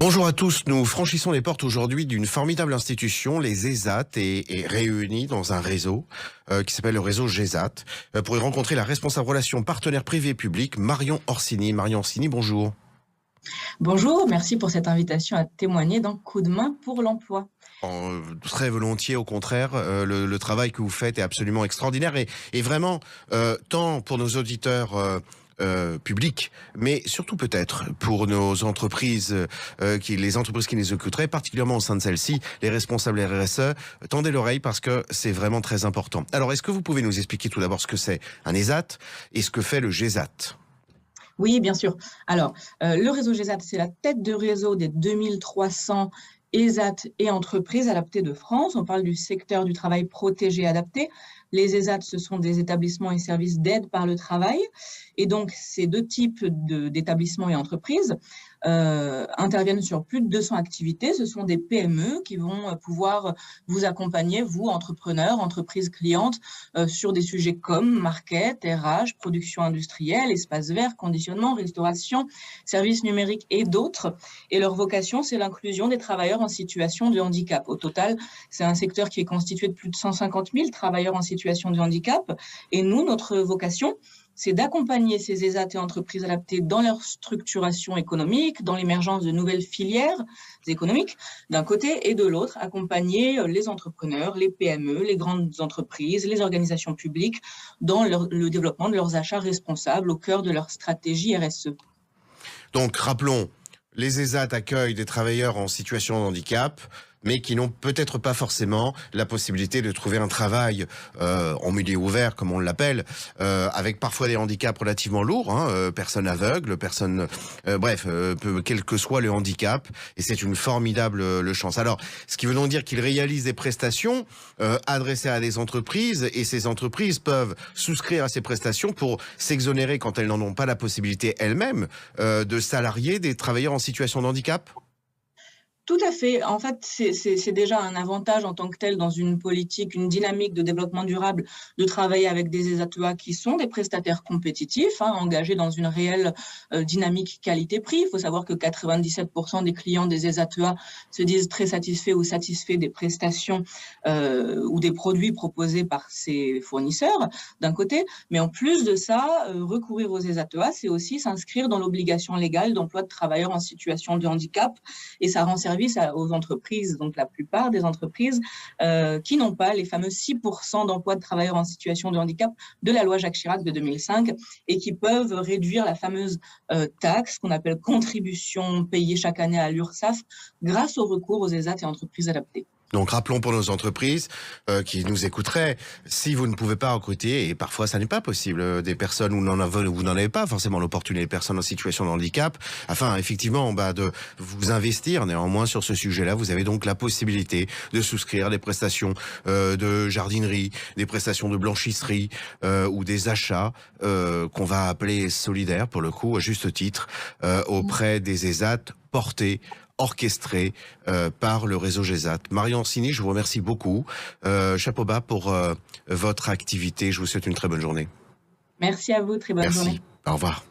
Bonjour à tous, nous franchissons les portes aujourd'hui d'une formidable institution, les ESAT, et réunis dans un réseau qui s'appelle le réseau GESAT, pour y rencontrer la responsable relations partenaires privés-publics, Marion Orsini. Marion Orsini, bonjour. Bonjour, merci pour cette invitation à témoigner dans Coup de main pour l'emploi. Très volontiers, au contraire, le travail que vous faites est absolument extraordinaire et vraiment, tant pour nos auditeurs publics, mais surtout peut-être pour nos entreprises, les entreprises qui les écouteraient, particulièrement au sein de celles-ci, les responsables RSE, tendez l'oreille parce que c'est vraiment très important. Alors, est-ce que vous pouvez nous expliquer tout d'abord ce que c'est un ESAT et ce que fait le GESAT ? Oui, bien sûr. Alors, le réseau GESAT, c'est la tête de réseau des 2300 ESAT et entreprises adaptées de France. On parle du secteur du travail protégé et adapté. Les ESAT, ce sont des établissements et services d'aide par le travail. Et donc, ces deux types d'établissements et entreprises interviennent sur plus de 200 activités. Ce sont des PME qui vont pouvoir vous accompagner, vous, entrepreneurs, entreprises clientes, sur des sujets comme market, RH, production industrielle, espace vert, conditionnement, restauration, services numériques et d'autres. Et leur vocation, c'est l'inclusion des travailleurs en situation de handicap. Au total, c'est un secteur qui est constitué de plus de 150 000 travailleurs en situation de handicap. Et nous, notre vocation, c'est d'accompagner ces ESAT et entreprises adaptées dans leur structuration économique, dans l'émergence de nouvelles filières économiques, d'un côté, et de l'autre, accompagner les entrepreneurs, les PME, les grandes entreprises, les organisations publiques dans le développement de leurs achats responsables au cœur de leur stratégie RSE. Donc, rappelons, les ESAT accueillent des travailleurs en situation de handicap, mais qui n'ont peut-être pas forcément la possibilité de trouver un travail en milieu ouvert, comme on l'appelle, avec parfois des handicaps relativement lourds, personnes aveugles, quel que soit le handicap, et c'est une formidable chance. Alors, ce qui veut donc dire qu'ils réalisent des prestations adressées à des entreprises, et ces entreprises peuvent souscrire à ces prestations pour s'exonérer, quand elles n'en ont pas la possibilité elles-mêmes, de salarier des travailleurs en situation de handicap ? Tout à fait. En fait, c'est déjà un avantage en tant que tel dans une politique, une dynamique de développement durable, de travailler avec des ESAT qui sont des prestataires compétitifs, engagés dans une réelle dynamique qualité-prix. Il faut savoir que 97% des clients des ESAT se disent très satisfaits ou satisfaits des prestations ou des produits proposés par ces fournisseurs, d'un côté. Mais en plus de ça, recourir aux ESAT, c'est aussi s'inscrire dans l'obligation légale d'emploi de travailleurs en situation de handicap, et ça rend service aux entreprises, donc la plupart des entreprises qui n'ont pas les fameux 6% d'emploi de travailleurs en situation de handicap de la loi Jacques Chirac de 2005 et qui peuvent réduire la fameuse taxe qu'on appelle contribution payée chaque année à l'URSSAF grâce au recours aux ESAT et entreprises adaptées. Donc rappelons pour nos entreprises qui nous écouteraient, si vous ne pouvez pas recruter, et parfois ça n'est pas possible, des personnes où vous n'en avez pas forcément l'opportunité, des personnes en situation de handicap, afin effectivement de vous investir néanmoins sur ce sujet-là, vous avez donc la possibilité de souscrire des prestations de jardinerie, des prestations de blanchisserie ou des achats qu'on va appeler solidaires pour le coup, à juste titre, auprès des ESAT portés, orchestré par le réseau GESAT. Marion Orsini, je vous remercie beaucoup. Chapeau bas pour votre activité. Je vous souhaite une très bonne journée. Merci à vous, très bonne journée. Au revoir.